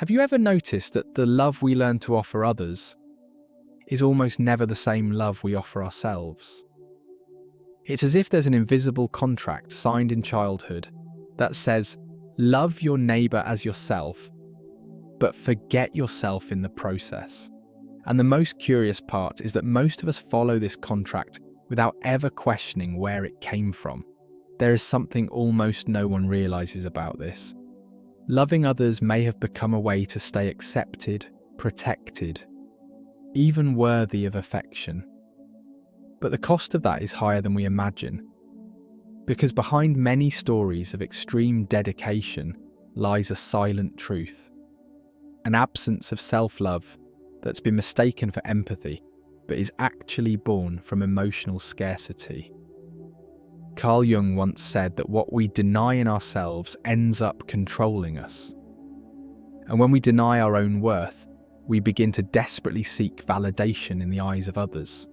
Have you ever noticed that the love we learn to offer others is almost never the same love we offer ourselves? It's as if there's an invisible contract signed in childhood that says, love your neighbour as yourself, but forget yourself in the process. And the most curious part is that most of us follow this contract without ever questioning where it came from. There is something almost no one realises about this. Loving others may have become a way to stay accepted, protected, even worthy of affection. But the cost of that is higher than we imagine, because behind many stories of extreme dedication lies a silent truth, an absence of self-love that's been mistaken for empathy, but is actually born from emotional scarcity. Carl Jung once said that what we deny in ourselves ends up controlling us. And when we deny our own worth, we begin to desperately seek validation in the eyes of others.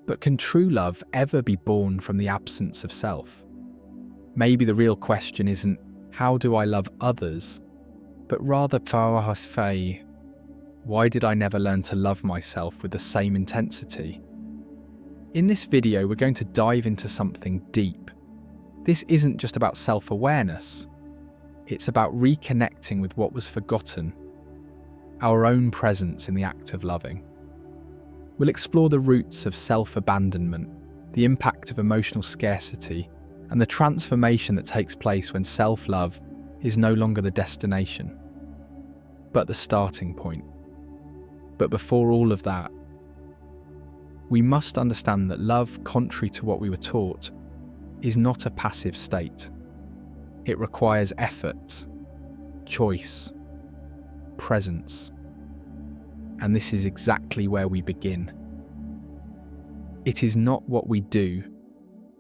But can true love ever be born from the absence of self? Maybe the real question isn't, how do I love others? But rather, why did I never learn to love myself with the same intensity? In this video, we're going to dive into something deep. This isn't just about self-awareness. It's about reconnecting with what was forgotten, our own presence in the act of loving. We'll explore the roots of self-abandonment, the impact of emotional scarcity, and the transformation that takes place when self-love is no longer the destination, but the starting point. But before all of that, we must understand that love, contrary to what we were taught, is not a passive state. It requires effort, choice, presence. And this is exactly where we begin. It is not what we do,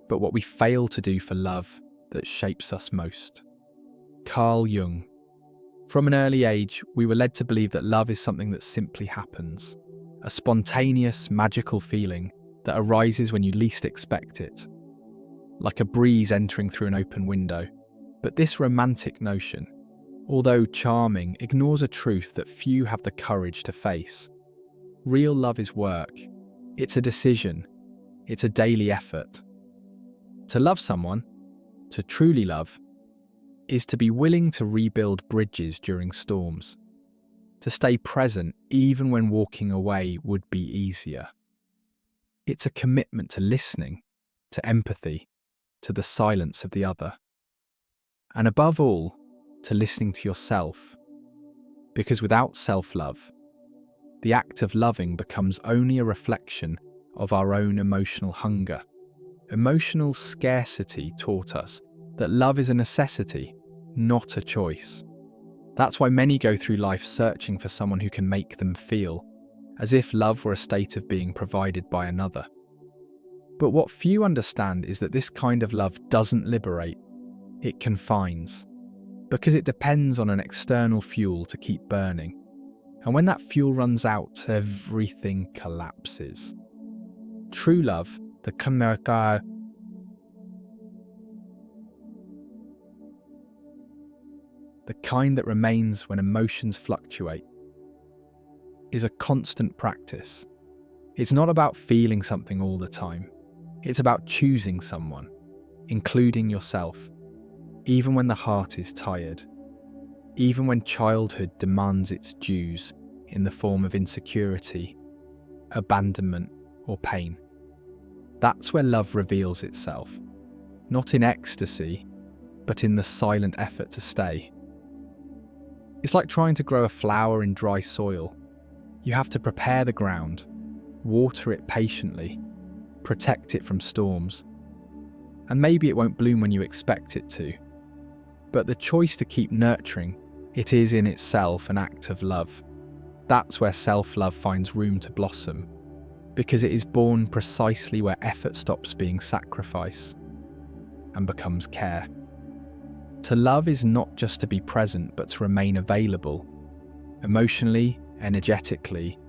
but what we fail to do for love that shapes us most. Carl Jung. From an early age, we were led to believe that love is something that simply happens. A spontaneous, magical feeling that arises when you least expect it, like a breeze entering through an open window. But this romantic notion, although charming, ignores a truth that few have the courage to face. Real love is work. It's a decision. It's a daily effort. To love someone, to truly love, is to be willing to rebuild bridges during storms. To stay present even when walking away would be easier. It's a commitment to listening, to empathy, to the silence of the other. And above all, to listening to yourself. Because without self-love, the act of loving becomes only a reflection of our own emotional hunger. Emotional scarcity taught us that love is a necessity, not a choice. That's why many go through life searching for someone who can make them feel, as if love were a state of being provided by another. But what few understand is that this kind of love doesn't liberate, it confines, because it depends on an external fuel to keep burning. And when that fuel runs out, everything collapses. True love, the kind that remains when emotions fluctuate, is a constant practice. It's not about feeling something all the time. It's about choosing someone, including yourself, even when the heart is tired, even when childhood demands its dues in the form of insecurity, abandonment, or pain. That's where love reveals itself, not in ecstasy, but in the silent effort to stay. It's like trying to grow a flower in dry soil. You have to prepare the ground, water it patiently, protect it from storms. And maybe it won't bloom when you expect it to. But the choice to keep nurturing it is in itself an act of love. That's where self-love finds room to blossom, because it is born precisely where effort stops being sacrifice and becomes care. To love is not just to be present, but to remain available, emotionally, energetically,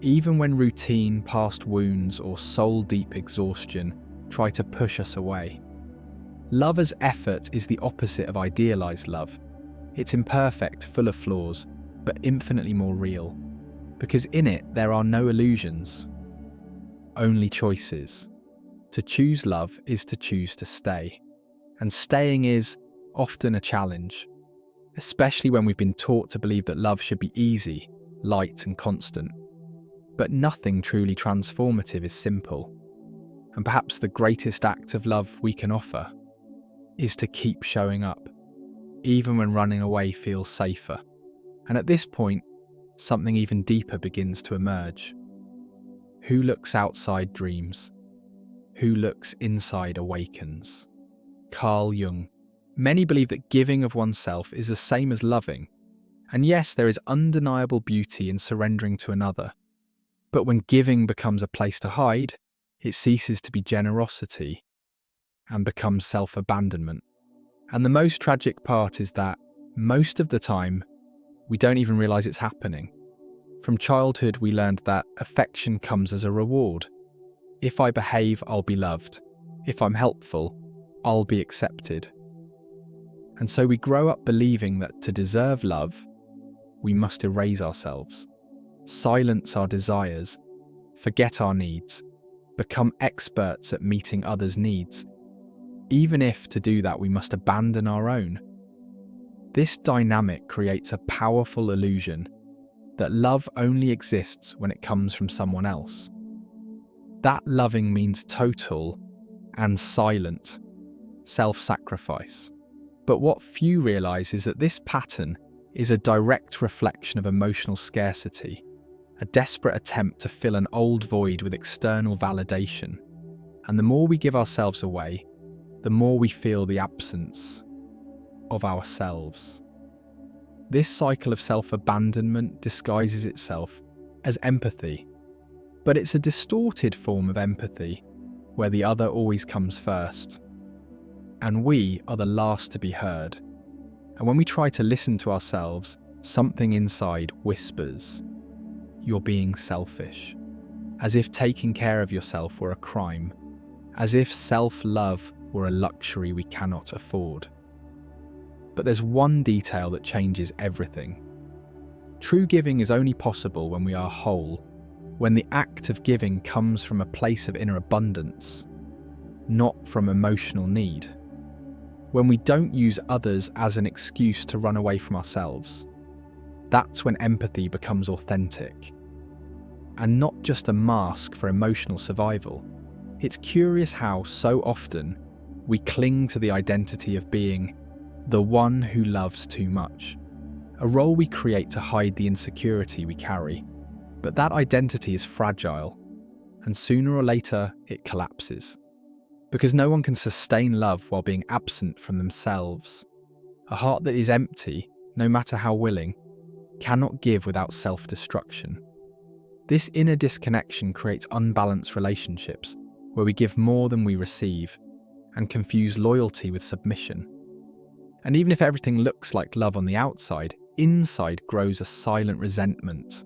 even when routine, past wounds, or soul-deep exhaustion try to push us away. Love as effort is the opposite of idealized love. It's imperfect, full of flaws, but infinitely more real. Because in it, there are no illusions, only choices. To choose love is to choose to stay. And staying is often a challenge, especially when we've been taught to believe that love should be easy, light, and constant. But nothing truly transformative is simple. And perhaps the greatest act of love we can offer is to keep showing up, even when running away feels safer. And at this point, something even deeper begins to emerge. Who looks outside dreams? Who looks inside awakens? Carl Jung. Many believe that giving of oneself is the same as loving. And yes, there is undeniable beauty in surrendering to another. But when giving becomes a place to hide, it ceases to be generosity and becomes self-abandonment. And the most tragic part is that, most of the time, we don't even realise it's happening. From childhood, we learned that affection comes as a reward. If I behave, I'll be loved. If I'm helpful, I'll be accepted. And so we grow up believing that to deserve love, we must erase ourselves, silence our desires, forget our needs, become experts at meeting others' needs, even if to do that we must abandon our own. This dynamic creates a powerful illusion that love only exists when it comes from someone else. That loving means total and silent self-sacrifice. But what few realise is that this pattern is a direct reflection of emotional scarcity, a desperate attempt to fill an old void with external validation. And the more we give ourselves away, the more we feel the absence of ourselves. This cycle of self-abandonment disguises itself as empathy, but it's a distorted form of empathy where the other always comes first, and we are the last to be heard. And when we try to listen to ourselves, something inside whispers, "You're being selfish," as if taking care of yourself were a crime, as if self-love were a luxury we cannot afford. But there's one detail that changes everything. True giving is only possible when we are whole, when the act of giving comes from a place of inner abundance, not from emotional need. When we don't use others as an excuse to run away from ourselves, that's when empathy becomes authentic, and not just a mask for emotional survival. It's curious how, so often, we cling to the identity of being the one who loves too much, a role we create to hide the insecurity we carry. But that identity is fragile, and sooner or later it collapses. Because no one can sustain love while being absent from themselves. A heart that is empty, no matter how willing, cannot give without self-destruction. This inner disconnection creates unbalanced relationships, where we give more than we receive, and confuse loyalty with submission. And even if everything looks like love on the outside, inside grows a silent resentment.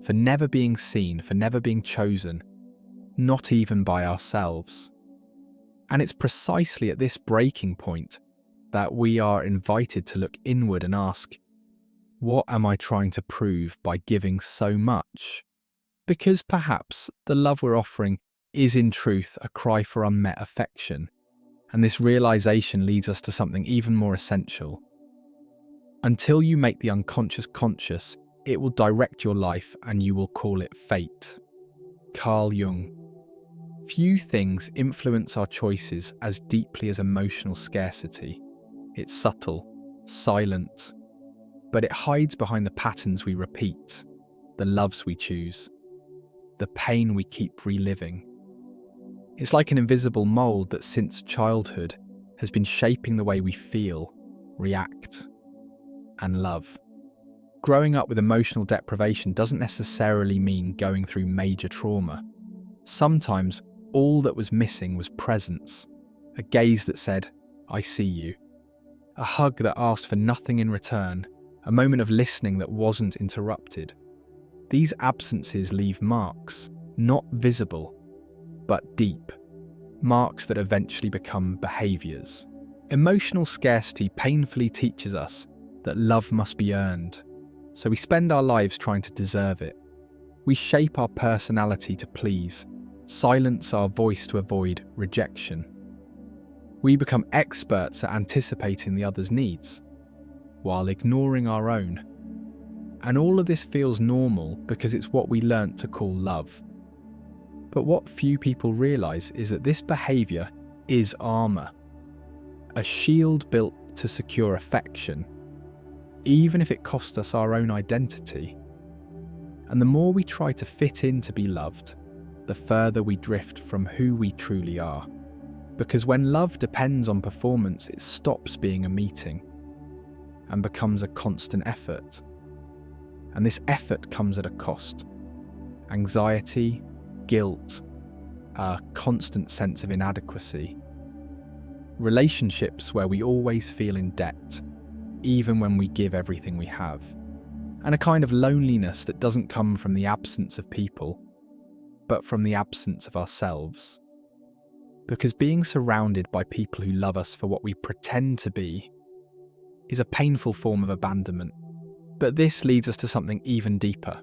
For never being seen, for never being chosen, not even by ourselves. And it's precisely at this breaking point that we are invited to look inward and ask, what am I trying to prove by giving so much? Because perhaps the love we're offering is in truth a cry for unmet affection, and this realization leads us to something even more essential. Until you make the unconscious conscious, it will direct your life and you will call it fate. Carl Jung. Few things influence our choices as deeply as emotional scarcity. It's subtle, silent, but it hides behind the patterns we repeat, the loves we choose, the pain we keep reliving. It's like an invisible mold that since childhood has been shaping the way we feel, react, and love. Growing up with emotional deprivation doesn't necessarily mean going through major trauma. Sometimes all that was missing was presence, a gaze that said, "I see you," a hug that asked for nothing in return, a moment of listening that wasn't interrupted. These absences leave marks, not visible, but deep, marks that eventually become behaviours. Emotional scarcity painfully teaches us that love must be earned, so we spend our lives trying to deserve it. We shape our personality to please, silence our voice to avoid rejection. We become experts at anticipating the other's needs, while ignoring our own. And all of this feels normal because it's what we learnt to call love. But what few people realise is that this behaviour is armour, a shield built to secure affection, even if it cost us our own identity. And the more we try to fit in to be loved, the further we drift from who we truly are. Because when love depends on performance, it stops being a meeting and becomes a constant effort. And this effort comes at a cost. Anxiety, guilt, a constant sense of inadequacy. Relationships where we always feel in debt, even when we give everything we have. And a kind of loneliness that doesn't come from the absence of people, but from the absence of ourselves. Because being surrounded by people who love us for what we pretend to be is a painful form of abandonment. But this leads us to something even deeper.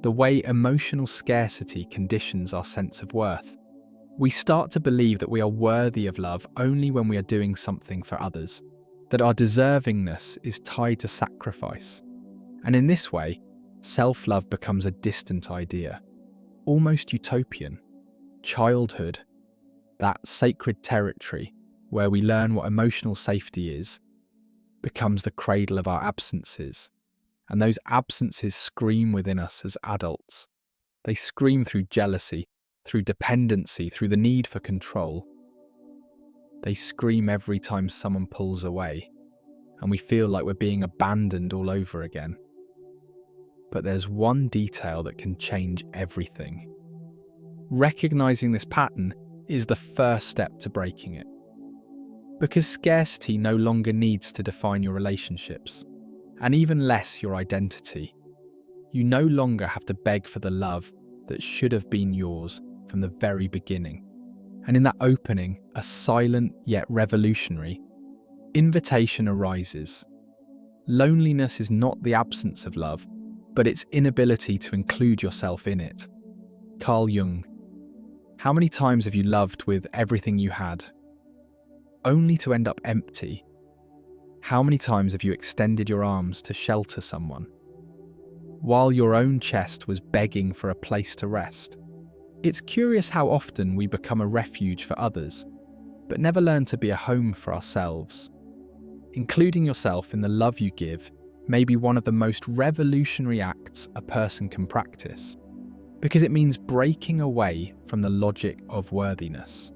The way emotional scarcity conditions our sense of worth. We start to believe that we are worthy of love only when we are doing something for others, that our deservingness is tied to sacrifice. And in this way, self-love becomes a distant idea, almost utopian. Childhood, that sacred territory where we learn what emotional safety is, becomes the cradle of our absences. And those absences scream within us as adults. They scream through jealousy, through dependency, through the need for control. They scream every time someone pulls away, and we feel like we're being abandoned all over again. But there's one detail that can change everything. Recognizing this pattern is the first step to breaking it. Because scarcity no longer needs to define your relationships, and even less your identity. You no longer have to beg for the love that should have been yours from the very beginning. And in that opening, a silent yet revolutionary invitation arises. Loneliness is not the absence of love, but its inability to include yourself in it. Carl Jung. How many times have you loved with everything you had, only to end up empty? How many times have you extended your arms to shelter someone, while your own chest was begging for a place to rest? It's curious how often we become a refuge for others, but never learn to be a home for ourselves. Including yourself in the love you give may be one of the most revolutionary acts a person can practice, because it means breaking away from the logic of worthiness.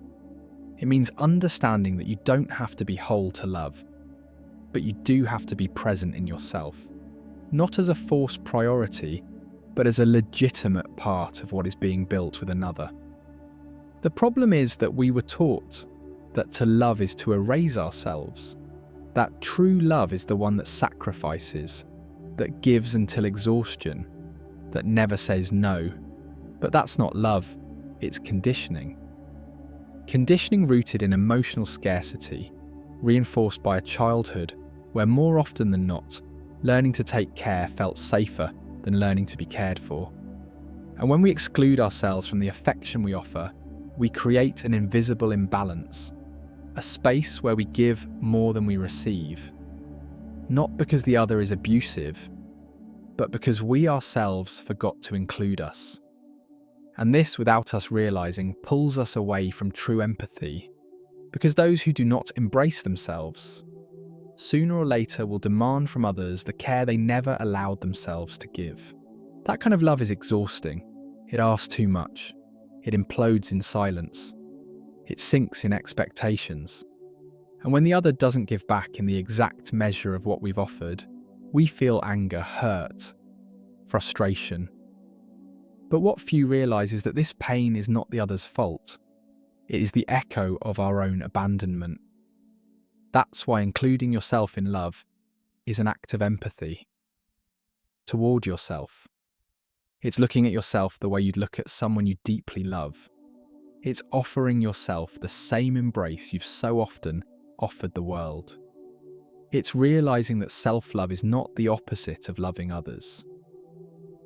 It means understanding that you don't have to be whole to love, but you do have to be present in yourself, not as a forced priority, but as a legitimate part of what is being built with another. The problem is that we were taught that to love is to erase ourselves, that true love is the one that sacrifices, that gives until exhaustion, that never says no. But that's not love, it's conditioning. Conditioning rooted in emotional scarcity, reinforced by a childhood where more often than not, learning to take care felt safer than learning to be cared for. And when we exclude ourselves from the affection we offer, we create an invisible imbalance, a space where we give more than we receive. Not because the other is abusive, but because we ourselves forgot to include us. And this, without us realizing, pulls us away from true empathy, because those who do not embrace themselves, sooner or later will demand from others the care they never allowed themselves to give. That kind of love is exhausting. It asks too much. It implodes in silence. It sinks in expectations. And when the other doesn't give back in the exact measure of what we've offered, we feel anger, hurt, frustration. But what few realise is that this pain is not the other's fault. It is the echo of our own abandonment. That's why including yourself in love is an act of empathy toward yourself. It's looking at yourself the way you'd look at someone you deeply love. It's offering yourself the same embrace you've so often offered the world. It's realizing that self-love is not the opposite of loving others,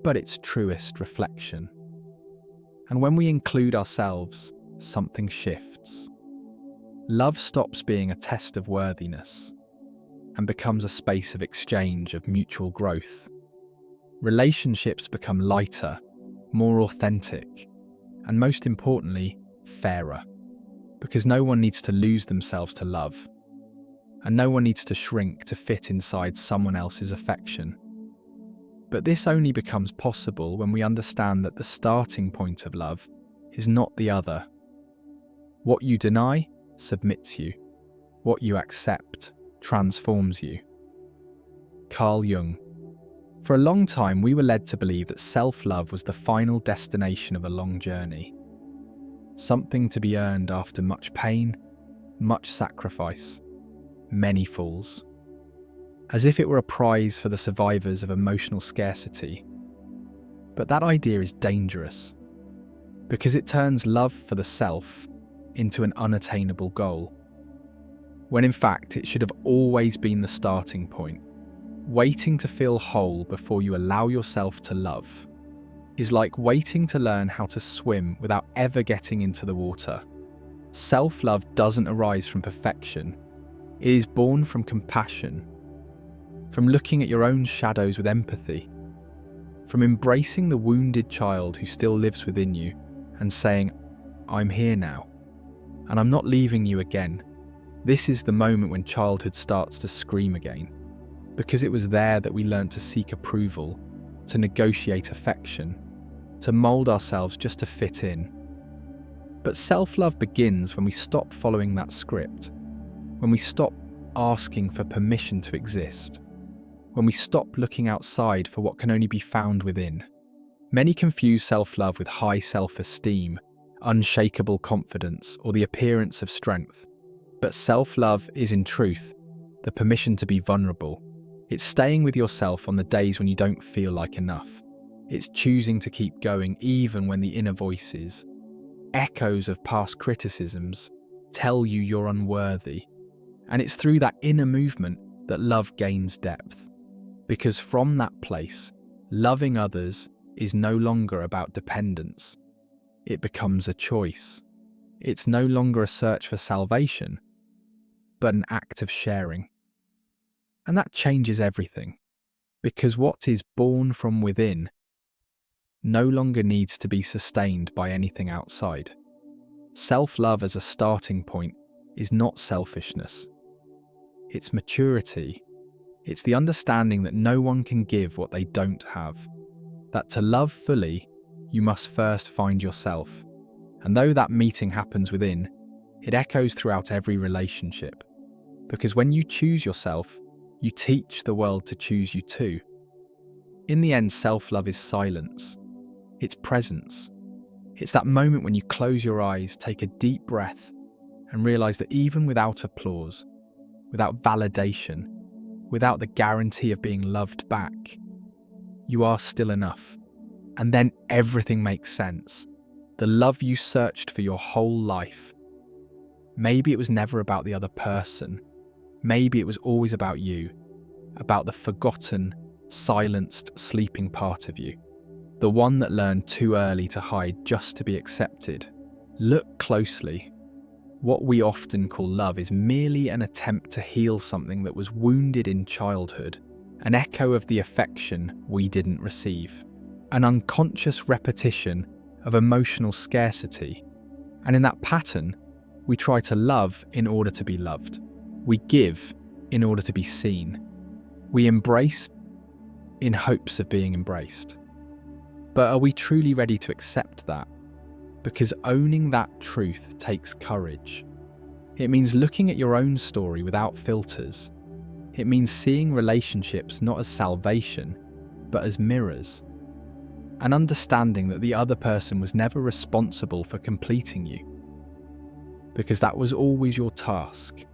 but its truest reflection. And when we include ourselves, something shifts. Love stops being a test of worthiness and becomes a space of exchange, of mutual growth. Relationships become lighter, more authentic, and most importantly, fairer. Because no one needs to lose themselves to love, and no one needs to shrink to fit inside someone else's affection. But this only becomes possible when we understand that the starting point of love is not the other. What you deny submits you. What you accept transforms you. Carl Jung. For a long time, we were led to believe that self-love was the final destination of a long journey. Something to be earned after much pain, much sacrifice, many falls. As if it were a prize for the survivors of emotional scarcity. But that idea is dangerous, because it turns love for the self into an unattainable goal, when in fact it should have always been the starting point. Waiting to feel whole before you allow yourself to love is like waiting to learn how to swim without ever getting into the water. Self-love doesn't arise from perfection. It is born from compassion, from looking at your own shadows with empathy, from embracing the wounded child who still lives within you and saying, "I'm here now, and I'm not leaving you again." This is the moment when childhood starts to scream again, because it was there that we learned to seek approval, to negotiate affection, to mould ourselves just to fit in. But self-love begins when we stop following that script, when we stop asking for permission to exist, when we stop looking outside for what can only be found within. Many confuse self-love with high self-esteem, unshakable confidence, or the appearance of strength. But self-love is in truth the permission to be vulnerable. It's staying with yourself on the days when you don't feel like enough. It's choosing to keep going even when the inner voices, echoes of past criticisms, tell you you're unworthy. And it's through that inner movement that love gains depth. Because from that place, loving others is no longer about dependence. It becomes a choice. It's no longer a search for salvation, but an act of sharing. And that changes everything, because what is born from within no longer needs to be sustained by anything outside. Self-love as a starting point is not selfishness. It's maturity. It's the understanding that no one can give what they don't have. That to love fully, you must first find yourself. And though that meeting happens within, it echoes throughout every relationship. Because when you choose yourself, you teach the world to choose you too. In the end, self-love is silence. It's presence. It's that moment when you close your eyes, take a deep breath, and realize that even without applause, without validation, without the guarantee of being loved back, you are still enough. And then everything makes sense. The love you searched for your whole life. Maybe it was never about the other person. Maybe it was always about you, about the forgotten, silenced, sleeping part of you. The one that learned too early to hide just to be accepted. Look closely. What we often call love is merely an attempt to heal something that was wounded in childhood, an echo of the affection we didn't receive, an unconscious repetition of emotional scarcity. And in that pattern, we try to love in order to be loved. We give in order to be seen. We embrace in hopes of being embraced. But are we truly ready to accept that? Because owning that truth takes courage. It means looking at your own story without filters. It means seeing relationships not as salvation, but as mirrors. And understanding that the other person was never responsible for completing you. Because that was always your task.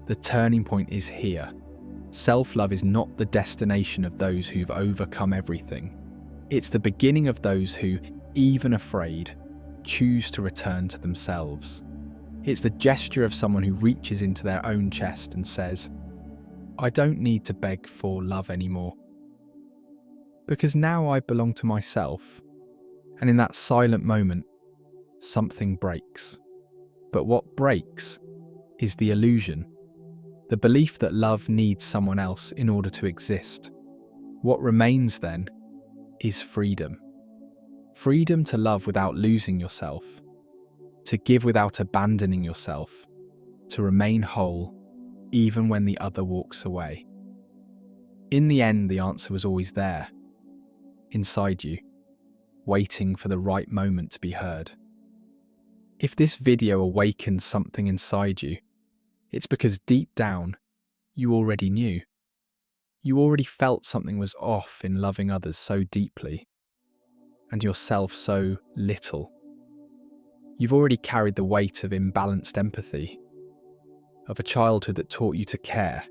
The turning point is here. Self-love is not the destination of those who've overcome everything. It's the beginning of those who, even afraid, choose to return to themselves. It's the gesture of someone who reaches into their own chest and says, I don't need to beg for love anymore. Because now I belong to myself, and in that silent moment, something breaks. But what breaks is the illusion, the belief that love needs someone else in order to exist. What remains then is freedom. Freedom to love without losing yourself, to give without abandoning yourself, to remain whole even when the other walks away. In the end, the answer was always there, inside you, waiting for the right moment to be heard. If this video awakens something inside you, it's because deep down, you already knew. You already felt something was off in loving others so deeply, and yourself so little. You've already carried the weight of imbalanced empathy, of a childhood that taught you to care,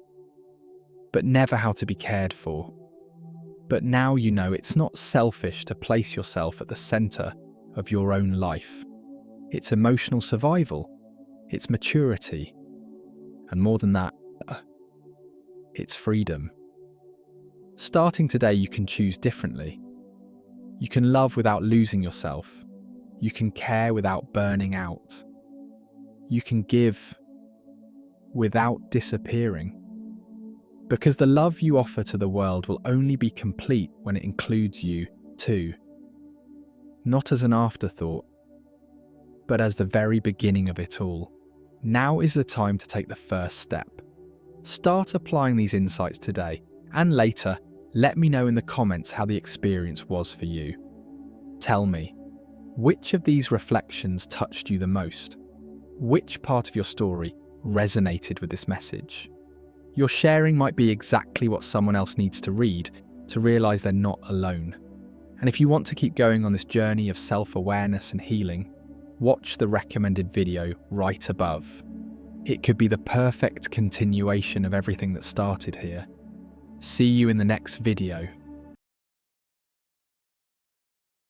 but never how to be cared for. But now you know it's not selfish to place yourself at the centre of your own life. It's emotional survival, it's maturity, and more than that, it's freedom. Starting today, you can choose differently. You can love without losing yourself. You can care without burning out. You can give without disappearing. Because the love you offer to the world will only be complete when it includes you too. Not as an afterthought, but as the very beginning of it all. Now is the time to take the first step. Start applying these insights today, and later, let me know in the comments how the experience was for you. Tell me, which of these reflections touched you the most? Which part of your story resonated with this message? Your sharing might be exactly what someone else needs to read to realise they're not alone. And if you want to keep going on this journey of self-awareness and healing, watch the recommended video right above. It could be the perfect continuation of everything that started here. See you in the next video.